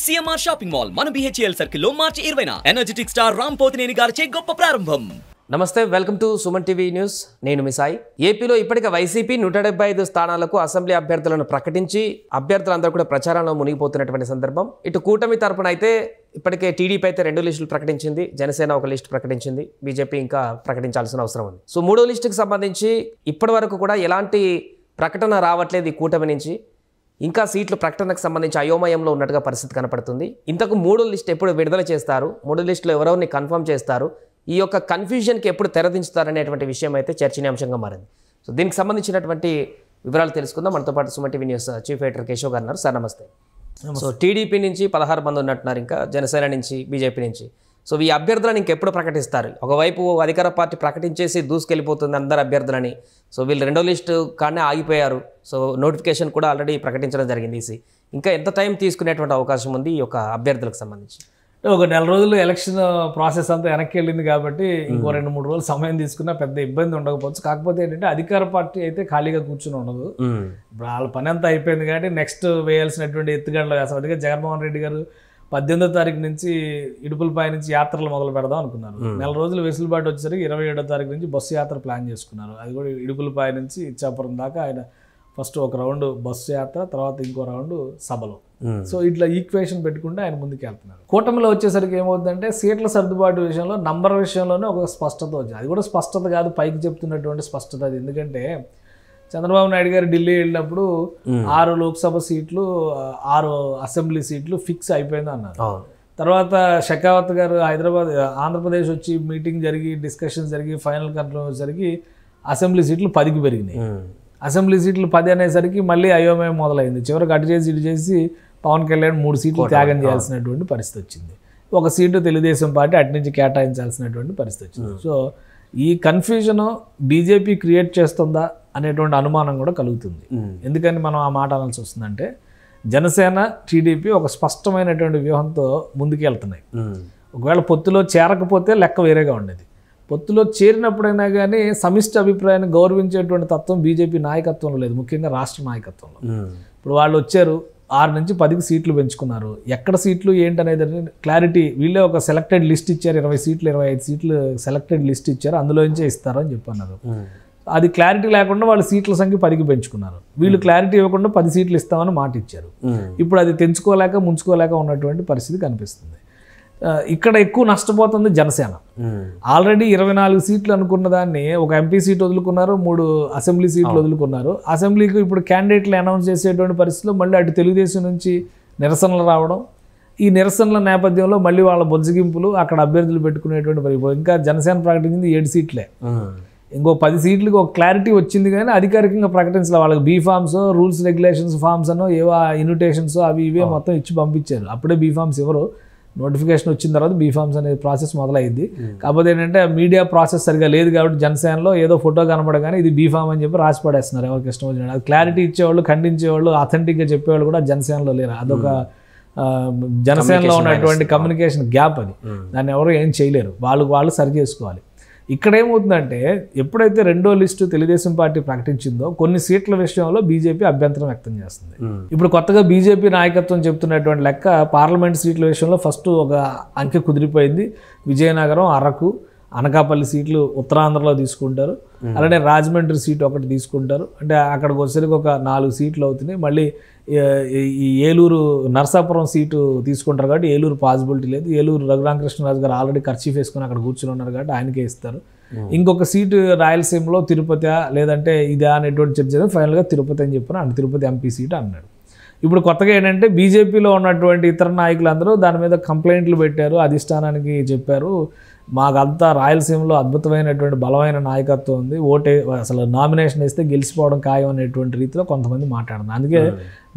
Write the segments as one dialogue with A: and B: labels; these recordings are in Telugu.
A: సిఎంఆర్ షాపింగ్ మాల్ మన బిహెచ్ఎల్ సర్కిల్ లో మార్చి 20న ఎనర్జెటిక్ స్టార్ రామ్ పోతినేని గారిచే గొప్ప ప్రారంభం.
B: నమస్తే, welcome to Suman TV news. నేను మీ సాయి. ఏపీలో ఇప్పటికే వైసీపీ 175 స్థానాలకు అసెంబ్లీ అభ్యర్థులను ప్రకటించి అభ్యర్థులందరూ కూడా ప్రచారంలో మునిగిపోతున్నటువంటి సందర్భం. ఇటు కూటమి తరపున అయితే ఇప్పటికే టీడీపీ అయితే 2 లిస్టులు ప్రకటించింది, జనసేన 1 లిస్టు ప్రకటించింది, బీజేపీ ఇంకా ప్రకటించాల్సిన అవసరం ఉంది. సో 3వ లిస్టుకి సంబంధించి ఇప్పటి వరకు కూడా ఎలాంటి ప్రకటన రావట్లేదు ఈ కూటమి నుంచి. ఇంకా సీట్లు ప్రకటనకు సంబంధించి అయోమయంలో ఉన్నట్టుగా పరిస్థితి కనపడుతుంది. ఇంతకు 3వ లిస్ట్ ఎప్పుడు విడుదల చేస్తారు, 3వ లిస్టులో ఎవరెవరిని కన్ఫర్మ్ చేస్తారు, ఈ యొక్క కన్ఫ్యూజన్కి ఎప్పుడు తెరదించుతారనేటువంటి విషయం అయితే చర్చనీయాంశంగా మారింది. సో దీనికి సంబంధించినటువంటి వివరాలు తెలుసుకుందాం. మనతో పాటు Suman TV news chief editor Keshav గారు ఉన్నారు. సార్ నమస్తే. సో టీడీపీ నుంచి 16 మంది ఉన్నట్టున్నారు, ఇంకా జనసేన నుంచి, బీజేపీ నుంచి. సో ఈ అభ్యర్థులను ఇంకెప్పుడు ప్రకటిస్తారు? ఒకవైపు అధికార పార్టీ ప్రకటించేసి దూసుకెళ్ళిపోతుంది అందరు అభ్యర్థులని. సో వీళ్ళు 2వ లిస్టు కానే ఆగిపోయారు. సో నోటిఫికేషన్ కూడా ఆల్రెడీ ప్రకటించడం జరిగింది ఈసీ. ఇంకా ఎంత టైం తీసుకునేటువంటి అవకాశం ఉంది ఈ యొక్క అభ్యర్థులకు సంబంధించి?
C: ఒక నెల రోజులు ఎలక్షన్ ప్రాసెస్ అంతా వెనక్కి వెళ్ళింది కాబట్టి ఇంకో 2-3 రోజులు సమయం తీసుకున్నా పెద్ద ఇబ్బంది ఉండకపోవచ్చు. కాకపోతే ఏంటంటే అధికార పార్టీ అయితే ఖాళీగా కూర్చుని ఉండదు. వాళ్ళ పని అంతా అయిపోయింది కాబట్టి నెక్స్ట్ వేయాల్సినటువంటి ఎత్తుగడలు వేస్తాం. అందుకే జగన్మోహన్ రెడ్డి గారు 18వ తారీఖు నుంచి ఇడుపులపై నుంచి యాత్రలు మొదలు పెడదాం అనుకున్నారు. నెల రోజులు వెసులుబాటు వచ్చేసరికి 27వ తారీఖు నుంచి బస్సు యాత్ర ప్లాన్ చేసుకున్నారు. అది కూడా ఇడుపులపై నుంచి ఇచ్చాపురం దాకా ఆయన ఫస్ట్ ఒక రౌండ్ బస్సు యాత్ర, తర్వాత ఇంకో రౌండ్ సభలో. సో ఇట్లా ఈక్వేషన్ పెట్టుకుంటే ఆయన ముందుకు వెళ్తున్నారు. కూటమిలో వచ్చేసరికి ఏమవుతుందంటే సీట్ల సర్దుబాటు విషయంలో నంబర్ విషయంలోనే ఒక స్పష్టత వచ్చింది. అది కూడా స్పష్టత కాదు, పైకి చెప్తున్నటువంటి స్పష్టత అది. ఎందుకంటే చంద్రబాబు నాయుడు గారు ఢిల్లీ వెళ్ళినప్పుడు 6 లోక్సభ సీట్లు, 6 అసెంబ్లీ సీట్లు ఫిక్స్ అయిపోయింది అన్నారు. తర్వాత షెకావత్ గారు ఆంధ్రప్రదేశ్ వచ్చి మీటింగ్ జరిగి డిస్కషన్ జరిగి ఫైనల్ కంట్రోల్ జరిగి అసెంబ్లీ సీట్లు 10కి పెరిగినాయి. అసెంబ్లీ సీట్లు 10 అనేసరికి మళ్ళీ అయోమయం మొదలైంది. చివరికి అటు చేసి ఇటు చేసి పవన్ కళ్యాణ్ 3 సీట్లు త్యాగం చేయాల్సినటువంటి పరిస్థితి వచ్చింది. ఒక సీటు తెలుగుదేశం పార్టీ అటు నుంచి కేటాయించాల్సినటువంటి పరిస్థితి వచ్చింది. సో ఈ కన్ఫ్యూజన్ బీజేపీ క్రియేట్ చేస్తుందా అనేటువంటి అనుమానం కూడా కలుగుతుంది. ఎందుకని మనం ఆ మాట అనాల్సి వస్తుందంటే జనసేన, టీడీపీ ఒక స్పష్టమైనటువంటి వ్యూహంతో ముందుకెళ్తున్నాయి. ఒకవేళ పొత్తులో చేరకపోతే లెక్క వేరేగా ఉండేది. పొత్తులో చేరినప్పుడైనా కానీ సమిష్టి అభిప్రాయాన్ని గౌరవించేటువంటి తత్వం బీజేపీ నాయకత్వంలో లేదు, ముఖ్యంగా రాష్ట్ర నాయకత్వంలో. ఇప్పుడు వాళ్ళు వచ్చారు, 6 నుంచి 10కి సీట్లు పెంచుకున్నారు. ఎక్కడ సీట్లు ఏంటనేది క్లారిటీ వీళ్ళే ఒక సెలెక్టెడ్ లిస్ట్ ఇచ్చారు. 20 సీట్లు 25 సీట్లు సెలెక్టెడ్ లిస్ట్ ఇచ్చారు, అందులోంచే ఇస్తారు అని చెప్పన్నారు. అది క్లారిటీ లేకుండా వాళ్ళు సీట్ల సంఖ్య 10కి పెంచుకున్నారు. వీళ్ళు క్లారిటీ ఇవ్వకుండా 10 సీట్లు ఇస్తామని మాట ఇచ్చారు. ఇప్పుడు అది తెంచుకోలేక ముంచుకోలేక ఉన్నటువంటి పరిస్థితి కనిపిస్తుంది. ఇక్కడ ఎక్కువ నష్టపోతుంది జనసేన. ఆల్రెడీ 24 సీట్లు అనుకున్న దాన్ని ఒక ఎంపీ సీట్ వదులుకున్నారు, 3 అసెంబ్లీ సీట్లు వదులుకున్నారు. అసెంబ్లీకి ఇప్పుడు క్యాండిడేట్లు అనౌన్స్ చేసేటువంటి పరిస్థితిలో మళ్ళీ అటు తెలుగుదేశం నుంచి నిరసనలు రావడం, ఈ నిరసనల నేపథ్యంలో మళ్ళీ వాళ్ళ బొజ్జగింపులు, అక్కడ అభ్యర్థులు పెట్టుకునేటువంటి పరిస్థితి. ఇంకా జనసేన ప్రకటించింది 7 సీట్లే. ఇంకో 10 సీట్లకి ఒక క్లారిటీ వచ్చింది కానీ అధికారికంగా ప్రకటించాలి. వాళ్ళకి B forms, rules regulations forms అనో ఏవో ఇన్విటేషన్స్ అవి ఇవే మొత్తం ఇచ్చి పంపించారు. అప్పుడే బీ ఫామ్స్ ఎవరు, నోటిఫికేషన్ వచ్చిన తర్వాత బీ ఫామ్స్ అనే ప్రాసెస్ మొదలైంది. కాకపోతే ఏంటంటే మీడియా ప్రాసెస్ సరిగా లేదు కాబట్టి జనసేనలో ఏదో ఫోటో కనపడగానే ఇది బీ ఫామ్ అని చెప్పి రాసి పడేస్తున్నారు ఎవరికి ఇష్టం వచ్చినట్టు. అది క్లారిటీ ఇచ్చేవాళ్ళు, ఖండించేవాళ్ళు, అథెంటిక్గా చెప్పేవాళ్ళు కూడా జనసేనలో లేరు. అదొక జనసేనలో ఉన్నటువంటి కమ్యూనికేషన్ గ్యాప్. అది దాన్ని ఎవరు ఏం చేయలేరు, వాళ్ళు సరి చేసుకోవాలి. ఇక్కడ ఏమవుతుందంటే ఎప్పుడైతే 2వ లిస్టు తెలుగుదేశం పార్టీ ప్రకటించిందో కొన్ని సీట్ల విషయంలో బీజేపీ అభ్యంతరం వ్యక్తం చేస్తుంది. ఇప్పుడు కొత్తగా బీజేపీ నాయకత్వం చెప్తున్నటువంటి లెక్క పార్లమెంట్ సీట్ల విషయంలో ఫస్ట్ ఒక అంకె కుదిరిపోయింది. విజయనగరం, అరకు, అనకాపల్లి సీట్లు ఉత్తరాంధ్రలో తీసుకుంటారు. అలానే రాజమండ్రి సీటు ఒకటి తీసుకుంటారు. అంటే అక్కడికి వచ్చేసరికి ఒక 4 సీట్లు అవుతున్నాయి. మళ్ళీ ఈ ఏలూరు, నరసాపురం సీటు తీసుకుంటారు కాబట్టి ఏలూరు పాసిబిలిటీ లేదు. ఏలూరు రఘురామకృష్ణరాజు గారు ఆల్రెడీ ఖర్చీఫ్ వేసుకొని అక్కడ కూర్చుని ఉన్నారు కాబట్టి ఆయనకే ఇస్తారు. ఇంకొక సీటు రాయలసీమలో తిరుపతి లేదంటే ఇదే అనేటువంటి చర్చ ఫైనల్గా తిరుపతి అని చెప్పిన తిరుపతి ఎంపీ సీటు అన్నాడు. ఇప్పుడు కొత్తగా ఏంటంటే బీజేపీలో ఉన్నటువంటి ఇతర నాయకులందరూ దాని మీద కంప్లైంట్లు పెట్టారు, అధిష్టానానికి చెప్పారు. మాకంతా రాయలసీమలో అద్భుతమైనటువంటి బలమైన నాయకత్వం ఉంది, అసలు నామినేషన్ వేస్తే గెలిచిపోవడం ఖాయం అనేటువంటి రీతిలో కొంతమంది మాట్లాడుతున్నారు. అందుకే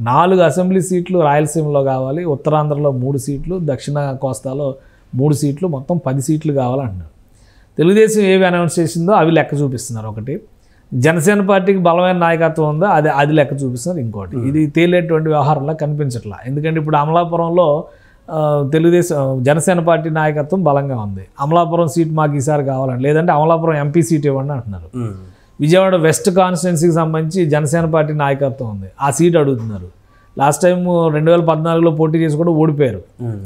C: 4 అసెంబ్లీ సీట్లు రాయలసీమలో కావాలి, ఉత్తరాంధ్రలో 3 సీట్లు, దక్షిణ కోస్తాలో 3 సీట్లు, మొత్తం 10 సీట్లు కావాలంటున్నారు. తెలుగుదేశం ఏవి అనౌన్స్ చేసిందో అవి లెక్క చూపిస్తున్నారు ఒకటి, జనసేన పార్టీకి బలమైన నాయకత్వం ఉందో అది లెక్క చూపిస్తున్నారు ఇంకోటి. ఇది తేలేటువంటి వ్యవహారంలా కనిపించట్లా. ఎందుకంటే ఇప్పుడు అమలాపురంలో తెలుగుదేశం జనసేన పార్టీ నాయకత్వం బలంగా ఉంది. అమలాపురం సీట్ మాకు ఈసారి కావాలండి, లేదంటే అమలాపురం ఎంపీ సీట్ ఇవ్వండి అంటున్నారు. విజయవాడ వెస్ట్ కాన్స్టిట్యున్సీకి సంబంధించి జనసేన పార్టీ నాయకత్వం ఉంది, ఆ సీట్ అడుగుతున్నారు. లాస్ట్ టైం 2014లో పోటీ చేసి కూడా ఓడిపోయారు,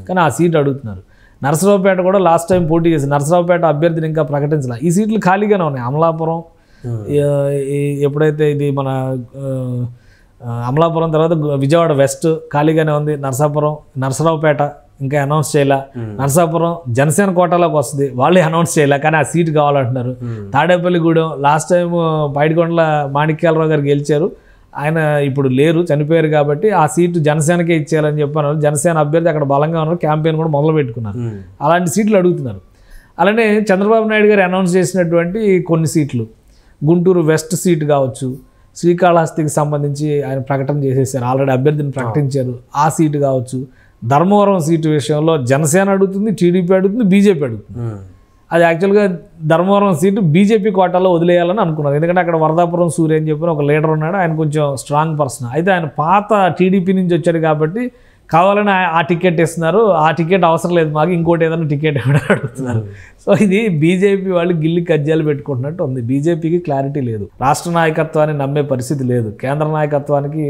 C: కానీ ఆ సీట్ అడుగుతున్నారు. నరసరావుపేట కూడా లాస్ట్ టైం పోటీ చేసి నరసరావుపేట అభ్యర్థిని ఇంకా ప్రకటించాల. ఈ సీట్లు ఖాళీగానే ఉన్నాయి. అమలాపురం ఎప్పుడైతే ఇది మన అమలాపురం తర్వాత విజయవాడ వెస్ట్ ఖాళీగానే ఉంది. నరసరావుపేట ఇంకా అనౌన్స్ చేయాల. నరసాపురం జనసేన కోటాలోకి వస్తుంది, వాళ్ళే అనౌన్స్ చేయాల, కానీ ఆ సీటు కావాలంటున్నారు. తాడేపల్లిగూడెం లాస్ట్ టైం పైడికొండల మాణిక్యాలరావు గారు గెలిచారు, ఆయన ఇప్పుడు లేరు, చనిపోయారు. కాబట్టి ఆ సీటు జనసేనకే ఇచ్చేయాలని చెప్పారు. జనసేన అభ్యర్థి అక్కడ బలంగా ఉన్నారు, క్యాంపెయిన్ కూడా మొదలు పెట్టుకున్నారు. అలాంటి సీట్లు అడుగుతున్నారు. అలానే చంద్రబాబు నాయుడు గారు అనౌన్స్ చేసినటువంటి కొన్ని సీట్లు, గుంటూరు వెస్ట్ సీటు కావచ్చు, శ్రీకాళహస్తికి సంబంధించి ఆయన ప్రకటన చేసేసారు, ఆల్రెడీ అభ్యర్థిని ప్రకటించారు. ఆ సీటు కావచ్చు. ధర్మవరం సీటు విషయంలో జనసేన అడుగుతుంది, టీడీపీ అడుగుతుంది, బీజేపీ అడుగుతుంది. అది యాక్చువల్గా ధర్మవరం సీటు బీజేపీ కోటాలో వదిలేయాలని అనుకున్నారు. ఎందుకంటే అక్కడ వరదాపురం సూర్య అని చెప్పిన ఒక లీడర్ ఉన్నాడు, ఆయన కొంచెం స్ట్రాంగ్ పర్సన్. అయితే ఆయన పాత టీడీపీ నుంచి వచ్చాడు కాబట్టి కావాలని ఆ టికెట్ ఇస్తున్నారు. ఆ టికెట్ అవసరం లేదు మాకు, ఇంకోటి ఏదైనా టికెట్ ఇవ్వడం అడుగుతున్నారు. సో ఇది బీజేపీ వాళ్ళు గిల్లి కజ్జాలు పెట్టుకుంటున్నట్టు ఉంది. బీజేపీకి క్లారిటీ లేదు, రాష్ట్ర నాయకత్వాన్ని నమ్మే పరిస్థితి లేదు, కేంద్ర నాయకత్వానికి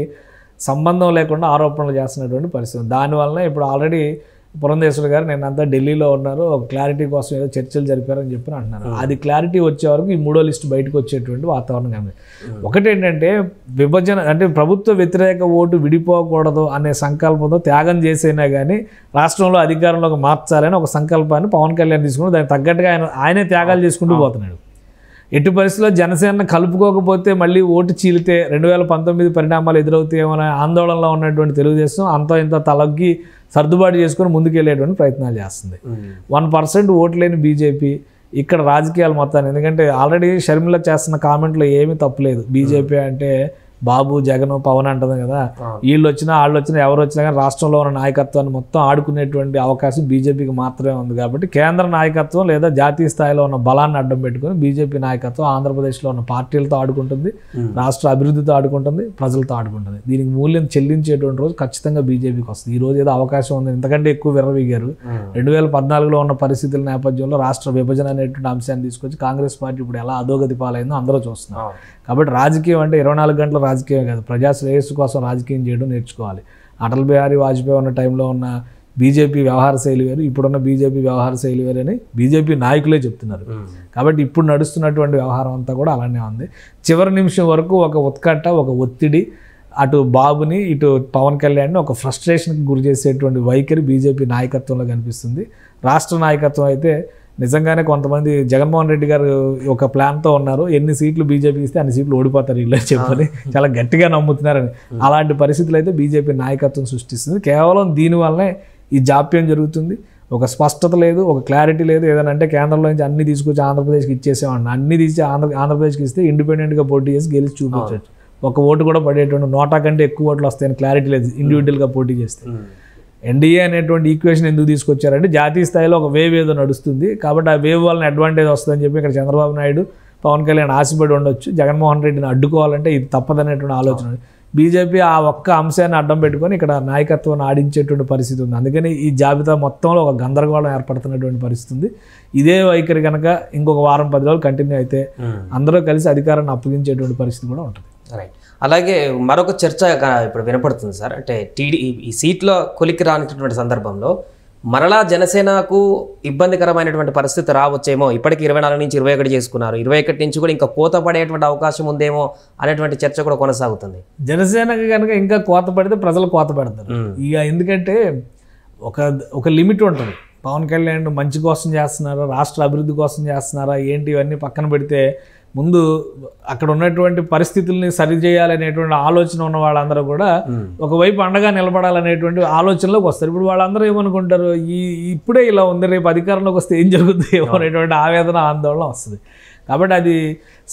C: సంబంధం లేకుండా ఆరోపణలు చేస్తున్నటువంటి పరిస్థితి. దానివల్లనే ఇప్పుడు ఆల్రెడీ పురంధేశ్వరి గారు నిన్నంతా ఢిల్లీలో ఉన్నారు, ఒక క్లారిటీ కోసం ఏదో చర్చలు జరిపారని చెప్పి అంటున్నారు. అది క్లారిటీ వచ్చే వరకు ఈ 3వ లిస్టు బయటకు వచ్చేటువంటి వాతావరణం కానీ. ఒకటేంటంటే విభజన అంటే ప్రభుత్వ వ్యతిరేక ఓటు విడిపోకూడదు అనే సంకల్పంతో త్యాగం చేసైనా కానీ రాష్ట్రంలో అధికారంలోకి మార్చాలని ఒక సంకల్పాన్ని పవన్ కళ్యాణ్ తీసుకుని దానికి తగ్గట్టుగా ఆయనే త్యాగాలు చేసుకుంటూ పోతున్నాడు. ఎట్టి పరిస్థితుల్లో జనసేన కలుపుకోకపోతే మళ్ళీ ఓటు చీలితే 2019 పరిణామాలు ఎదురవుతాయేమో ఆందోళనలో ఉన్నటువంటి తెలుగుదేశం అంత ఇంత తలగ్గి సర్దుబాటు చేసుకుని ముందుకెళ్ళేటువంటి ప్రయత్నాలు చేస్తుంది. 1% ఓటు లేని బీజేపీ ఇక్కడ రాజకీయాలు మొత్తాన్ని, ఎందుకంటే ఆల్రెడీ షర్మిల చేస్తున్న కామెంట్లో ఏమీ తప్పులేదు. బీజేపీ అంటే బాబు జగన్ పవన్ అంటుంది కదా, వీళ్ళు వచ్చినా వాళ్ళు వచ్చినా ఎవరు వచ్చినా కానీ రాష్ట్రంలో ఉన్న నాయకత్వాన్ని మొత్తం ఆడుకునేటువంటి అవకాశం బీజేపీకి మాత్రమే ఉంది. కాబట్టి కేంద్ర నాయకత్వం లేదా జాతీయ స్థాయిలో ఉన్న బలాన్ని అడ్డం పెట్టుకుని బీజేపీ నాయకత్వం ఆంధ్రప్రదేశ్లో ఉన్న పార్టీలతో ఆడుకుంటుంది, రాష్ట్ర అభివృద్ధితో ఆడుకుంటుంది, ప్రజలతో ఆడుకుంటుంది. దీనికి మూల్యం చెల్లించేటువంటి రోజు ఖచ్చితంగా బీజేపీకి వస్తుంది. ఈ రోజు ఏదో అవకాశం ఉంది, ఇంతకంటే ఎక్కువ విర్రవీగారు. 2014లో ఉన్న పరిస్థితుల నేపథ్యంలో రాష్ట్ర విభజన అనేటువంటి అంశాన్ని తీసుకొచ్చి కాంగ్రెస్ పార్టీ ఇప్పుడు ఎలా అధోగతి పాలైందో అందరూ చూస్తున్నారు. కాబట్టి రాజకీయం అంటే 24 గంటల రాజకీయం కాదు, ప్రజా శ్రేయస్సు కోసం రాజకీయం చేయడం నేర్చుకోవాలి. అటల్ బిహారీ వాజ్పేయి ఉన్న టైంలో ఉన్న బీజేపీ వ్యవహార శైలి వేరు, ఇప్పుడున్న బీజేపీ వ్యవహార శైలి వేరు అని బీజేపీ నాయకులే చెప్తున్నారు. కాబట్టి ఇప్పుడు నడుస్తున్నటువంటి వ్యవహారం అంతా కూడా అలానే ఉంది. చివరి నిమిషం వరకు ఒక ఉత్కంఠ, ఒక ఒత్తిడి, అటు బాబుని ఇటు పవన్ కళ్యాణ్ని ఒక ఫ్రస్ట్రేషన్కి గురి చేసేటువంటి వైఖరి బీజేపీ నాయకత్వంలో కనిపిస్తుంది. రాష్ట్ర నాయకత్వం అయితే నిజంగానే కొంతమంది జగన్మోహన్ రెడ్డి గారు ఒక ప్లాన్తో ఉన్నారు, ఎన్ని సీట్లు బీజేపీకి ఇస్తే అన్ని సీట్లు ఓడిపోతారు వీళ్ళు చెప్పని చాలా గట్టిగా నమ్ముతున్నారని. అలాంటి పరిస్థితులు అయితే బీజేపీ నాయకత్వం సృష్టిస్తుంది. కేవలం దీనివల్లనే ఈ జాప్యం జరుగుతుంది. ఒక స్పష్టత లేదు, ఒక క్లారిటీ లేదు. ఏదైనా అంటే కేంద్రంలో నుంచి అన్ని తీసుకొచ్చి ఆంధ్రప్రదేశ్కి ఇచ్చేసేవాడిని, అన్ని తీసి ఆంధ్రప్రదేశ్కి ఇస్తే ఇండిపెండెంట్గా పోటీ చేసి గెలిచి చూపించవచ్చు. ఒక ఓటు కూడా పడేటువంటి, నోటా కంటే ఎక్కువ ఓట్లు వస్తాయని క్లారిటీ లేదు ఇండివిజువల్గా పోటీ చేస్తే. ఎన్డీఏ అనేటువంటి ఈక్వేషన్ ఎందుకు తీసుకొచ్చారంటే జాతీయ స్థాయిలో ఒక వేవ్ ఏదో నడుస్తుంది కాబట్టి ఆ వేవ్ వల్ల అడ్వాంటేజ్ వస్తుందని చెప్పి ఇక్కడ చంద్రబాబు నాయుడు పవన్ కళ్యాణ్ ఆశపడి ఉండొచ్చు. జగన్మోహన్ రెడ్డిని అడ్డుకోవాలంటే ఇది తప్పదనేటువంటి ఆలోచన. బీజేపీ ఆ ఒక్క అంశాన్ని అడ్డం పెట్టుకొని ఇక్కడ నాయకత్వాన్ని ఆడించేటువంటి పరిస్థితి ఉంది. అందుకని ఈ జాబితా మొత్తంలో ఒక గందరగోళం ఏర్పడుతున్నటువంటి పరిస్థితి ఉంది. ఇదే వైఖరి కనుక ఇంకొక వారం 10 రోజులు కంటిన్యూ అయితే అందరూ కలిసి అధికారాన్ని అప్పగించేటువంటి పరిస్థితి కూడా ఉంటుంది.
B: రైట్. అలాగే మరొక చర్చ ఇప్పుడు వినపడుతుంది సార్, అంటే ఈ సీట్లో కొలికి రానిటువంటి సందర్భంలో మరలా జనసేనకు ఇబ్బందికరమైనటువంటి పరిస్థితి రావచ్చేమో. ఇప్పటికి 24 నుంచి 21 చేసుకున్నారు, 21 నుంచి కూడా ఇంకా కోత పడేటువంటి అవకాశం ఉందేమో అనేటువంటి చర్చ కూడా కొనసాగుతుంది.
C: జనసేనకి కనుక ఇంకా కోత పడితే ప్రజలు కోత పెడతారు ఇక. ఎందుకంటే ఒక లిమిట్ ఉంటుంది. పవన్ కళ్యాణ్ మంచి కోసం చేస్తున్నారా, రాష్ట్ర అభివృద్ధి కోసం చేస్తున్నారా ఏంటి, ఇవన్నీ పక్కన పెడితే ముందు అక్కడ ఉన్నటువంటి పరిస్థితుల్ని సరిచేయాలనేటువంటి ఆలోచన ఉన్న వాళ్ళందరూ కూడా ఒకవైపు అండగా నిలబడాలనేటువంటి ఆలోచనలోకి వస్తారు. ఇప్పుడు వాళ్ళందరూ ఏమనుకుంటారు, ఇప్పుడే ఇలా ఉంది, రేపు అధికారంలోకి వస్తే ఏం జరుగుతుంది ఏమో అనేటువంటి ఆవేదన, ఆందోళన వస్తుంది. కాబట్టి అది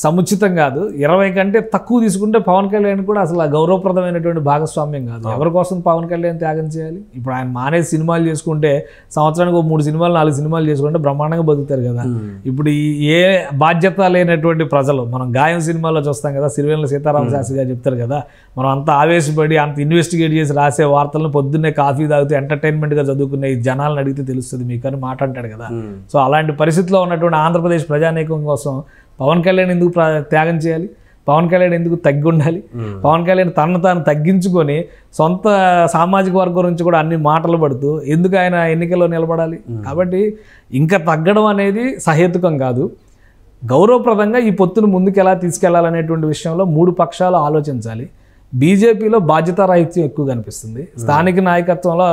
C: సముచితం కాదు. 20 కంటే తక్కువ తీసుకుంటే పవన్ కళ్యాణ్ కూడా అసలు గౌరవప్రదమైనటువంటి భాగస్వామ్యం కాదు. ఎవరి కోసం పవన్ కళ్యాణ్ త్యాగం చేయాలి? ఇప్పుడు ఆయన మానేసి సినిమాలు చేసుకుంటే సంవత్సరానికి 3 సినిమాలు 4 సినిమాలు చేసుకుంటే బ్రహ్మాండంగా బతుకుతారు కదా. ఇప్పుడు ఏ బాధ్యత లేనటువంటి ప్రజలు, మనం గాయం సినిమాలో చూస్తాం కదా, సిరివెన్నెల సీతారామ శాస్త్రి గారు చెప్తారు కదా, మనం అంత ఆవేశపడి అంత ఇన్వెస్టిగేట్ చేసి రాసే వార్తలను పొద్దున్నే కాఫీ తాగుతూ ఎంటర్టైన్మెంట్గా చదువుకునే ఈ జనాలను అడిగితే తెలుస్తుంది మీకు అని మాట్లాడతాడు కదా. సో అలాంటి పరిస్థితిలో ఉన్నటువంటి ఆంధ్రప్రదేశ్ ప్రజానీకం కోసం పవన్ కళ్యాణ్ ఎందుకు త్యాగం చేయాలి? పవన్ కళ్యాణ్ ఎందుకు తగ్గి ఉండాలి? పవన్ కళ్యాణ్ తనను తాను తగ్గించుకొని సొంత సామాజిక వర్గం నుంచి కూడా అన్ని మాటలు పడుతూ ఎందుకు ఆయన ఎన్నికల్లో నిలబడాలి? కాబట్టి ఇంకా తగ్గడం అనేది సహేతుకం కాదు. గౌరవప్రదంగా ఈ పొత్తును ముందుకు ఎలా తీసుకెళ్లాలనేటువంటి విషయంలో 3 పక్షాలు ఆలోచించాలి. బీజేపీలో బాధ్యతారాహిత్యం ఎక్కువ కనిపిస్తుంది. స్థానిక నాయకత్వంలో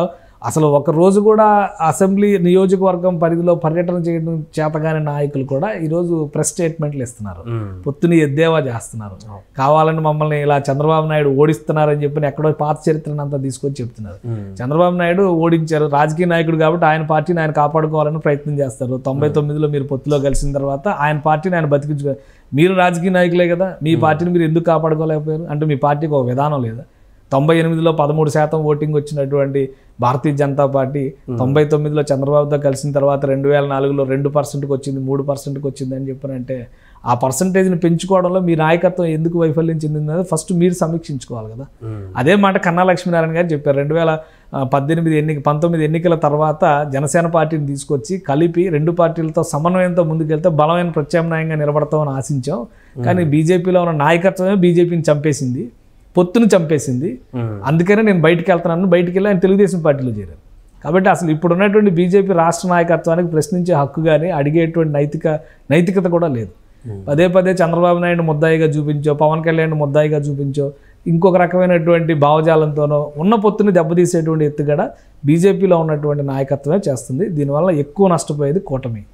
C: అసలు ఒక రోజు కూడా అసెంబ్లీ నియోజకవర్గం పరిధిలో పర్యటన చేయడం చేతగాని నాయకులు కూడా ఈరోజు ప్రెస్ స్టేట్మెంట్లు ఇస్తున్నారు, పొత్తుని ఎద్దేవా చేస్తున్నారు. కావాలని మమ్మల్ని ఇలా చంద్రబాబు నాయుడు ఓడిస్తున్నారని చెప్పి ఎక్కడో పాత చరిత్రను అంతా తీసుకొచ్చి చెప్తున్నారు. చంద్రబాబు నాయుడు ఓడించారు, రాజకీయ నాయకుడు కాబట్టి ఆయన పార్టీని ఆయన కాపాడుకోవాలని ప్రయత్నం చేస్తారు. 99లో మీరు పొత్తులో కలిసిన తర్వాత ఆయన పార్టీని ఆయన బతికించుకోవాలి. మీరు రాజకీయ నాయకులే కదా, మీ పార్టీని మీరు ఎందుకు కాపాడుకోలేకపోయారు? అంటే మీ పార్టీకి ఒక విధానం లేదా? 98లో 13% ఓటింగ్ వచ్చినటువంటి భారతీయ జనతా పార్టీ 99లో చంద్రబాబుతో కలిసిన తర్వాత 2004లో 2%కి వచ్చింది, 3%కి వచ్చింది అని చెప్పారంటే ఆ పర్సంటేజ్ని పెంచుకోవడంలో మీ నాయకత్వం ఎందుకు వైఫల్యం చెందింది ఫస్ట్ మీరు సమీక్షించుకోవాలి కదా. అదే మాట కన్నా లక్ష్మీనారాయణ గారు చెప్పారు. 2019 ఎన్నికల తర్వాత జనసేన పార్టీని తీసుకొచ్చి కలిపి 2 పార్టీలతో సమన్వయంతో ముందుకెళ్తే బలమైన ప్రత్యామ్నాయంగా నిలబడతామని ఆశించాం. కానీ బీజేపీలో ఉన్న నాయకత్వమే బీజేపీని చంపేసింది, పొత్తును చంపేసింది. అందుకనే నేను బయటికి వెళ్తున్నాను, బయటికి వెళ్ళి ఆయన తెలుగుదేశం పార్టీలో చేరాను. కాబట్టి అసలు ఇప్పుడు ఉన్నటువంటి బీజేపీ రాష్ట్ర నాయకత్వానికి ప్రశ్నించే హక్కు కానీ అడిగేటువంటి నైతికత కూడా లేదు. పదే చంద్రబాబు నాయుడు ముద్దాయిగా చూపించో, పవన్ కళ్యాణ్ ముద్దాయిగా చూపించో, ఇంకొక రకమైనటువంటి భావజాలంతోనో ఉన్న పొత్తుని దెబ్బతీసేటువంటి ఎత్తుగడ బీజేపీలో ఉన్నటువంటి నాయకత్వమే చేస్తుంది. దీనివల్ల ఎక్కువ నష్టపోయేది కూటమి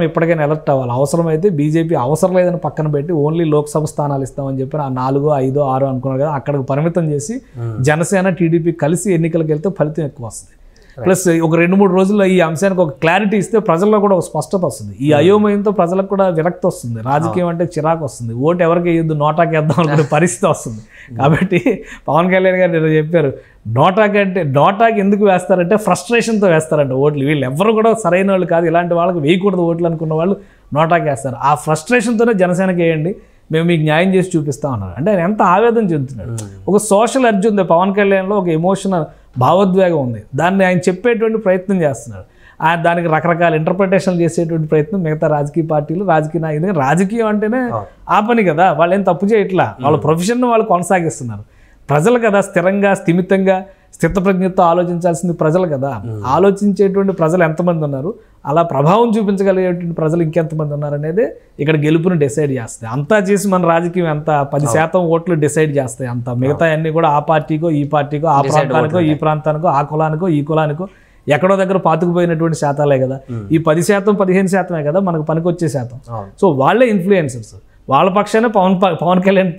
C: ఇప్పటికైనా ఎలర్ట్ అవ్వాలి. అవసరమైతే బీజేపీ అవసరం లేదని పక్కన పెట్టి ఓన్లీ లోక్సభ స్థానాలు ఇస్తామని చెప్పి ఆ 4, 5, 6 అనుకున్నారు కదా, అక్కడికి పరిమితం చేసి జనసేన టీడీపీ కలిసి ఎన్నికలకు వెళ్తే ఫలితం ఎక్కువ వస్తుంది. ప్లస్ ఒక 2-3 రోజుల్లో ఈ అంశానికి ఒక క్లారిటీ ఇస్తే ప్రజల్లో కూడా ఒక స్పష్టత వస్తుంది. ఈ అయోమయంతో ప్రజలకు కూడా విరక్తి వస్తుంది, రాజకీయం అంటే చిరాకు వస్తుంది, ఓటు ఎవరికి వేయొద్దు నోటాకి వేద్దాం అనుకునే పరిస్థితి వస్తుంది. కాబట్టి పవన్ కళ్యాణ్ గారు నేను చెప్పారు, నోటాకి ఎందుకు వేస్తారంటే ఫ్రస్ట్రేషన్తో వేస్తారంట ఓట్లు. వీళ్ళు ఎవరు కూడా సరైన వాళ్ళు కాదు, ఇలాంటి వాళ్ళకి వేయకూడదు ఓట్లు అనుకున్న వాళ్ళు నోటాకి వేస్తారు. ఆ ఫ్రస్ట్రేషన్తోనే జనసేనకి వేయండి, మేము మీకు న్యాయం చేసి చూపిస్తాం అన్నారు. అంటే ఆయన ఎంత ఆవేదన చెందుతున్నాడు. ఒక సోషల్ ఎర్జ్ ఉంది పవన్ కళ్యాణ్లో, ఒక ఎమోషనల్ భావోద్వేగం ఉంది, దాన్ని ఆయన చెప్పేటువంటి ప్రయత్నం చేస్తున్నాడు. ఆయన దానికి రకరకాల ఇంటర్ప్రిటేషన్లు చేసేటువంటి ప్రయత్నం మిగతా రాజకీయ పార్టీలు, రాజకీయ నాయకులు. రాజకీయం అంటేనే ఆ పని కదా, వాళ్ళు ఏం తప్పు చేయట్లా, వాళ్ళ ప్రొఫెషన్ను వాళ్ళు కొనసాగిస్తున్నారు. ప్రజలు కదా స్థిరంగా స్థిమితంగా స్థితప్రజ్ఞతో ఆలోచించాల్సింది ప్రజలు కదా. ఆలోచించేటువంటి ప్రజలు ఎంతమంది ఉన్నారు, అలా ప్రభావం చూపించగలిగేటువంటి ప్రజలు ఇంకెంతమంది ఉన్నారు అనేది ఇక్కడ గెలుపును డిసైడ్ చేస్తాయి. అంతా చేసి మన రాజకీయం ఎంత 10% ఓట్లు డిసైడ్ చేస్తాయి, అంత మిగతా అన్ని కూడా ఆ పార్టీకో ఈ పార్టీకో, ఆ ప్రాంతానికో ఈ ప్రాంతానికో, ఆ కులానికో ఈ కులానికో ఎక్కడో దగ్గర పాతుకుపోయినటువంటి శాతాలే కదా. ఈ 10%, 15% కదా మనకు పనికొచ్చే శాతం. సో వాళ్ళే ఇన్ఫ్లుయెన్సర్స్, వాళ్ళ పక్షానే పవన్ కళ్యాణ్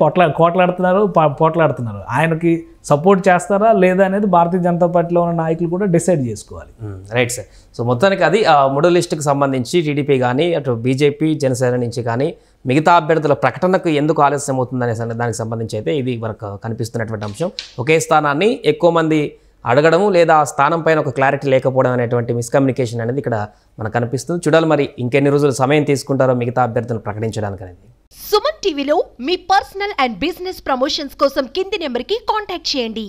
C: పోట్లాడుతున్నారు. ఆయనకి సపోర్ట్ చేస్తారా లేదా అనేది భారతీయ జనతా పార్టీలో ఉన్న నాయకులు కూడా డిసైడ్ చేసుకోవాలి.
B: Right sir. సో మొత్తానికి అది ఆ 3 లిస్టుకు సంబంధించి టీడీపీ కానీ అటు బీజేపీ జనసేన నుంచి కానీ మిగతా అభ్యర్థుల ప్రకటనకు ఎందుకు ఆలస్యం అవుతుందనే దానికి సంబంధించి అయితే ఇది మనకు కనిపిస్తున్నటువంటి అంశం. ఒకే స్థానాన్ని ఎక్కువ మంది అడగడము లేదా ఆ స్థానం పైన ఒక క్లారిటీ లేకపోవడం అనేటువంటి మిస్కమ్యూనికేషన్ అనేది ఇక్కడ మనకు కనిపిస్తుంది. చూడాలి మరి ఇంకెన్ని రోజులు సమయం తీసుకుంటారో మిగతా అభ్యర్థులను ప్రకటించడానికి అనేది.
D: సుమన్ టీవీలో మీ పర్సనల్ అండ్ బిజినెస్ ప్రమోషన్స్ కోసం కింది నెంబర్కి కాంటాక్ట్ చేయండి.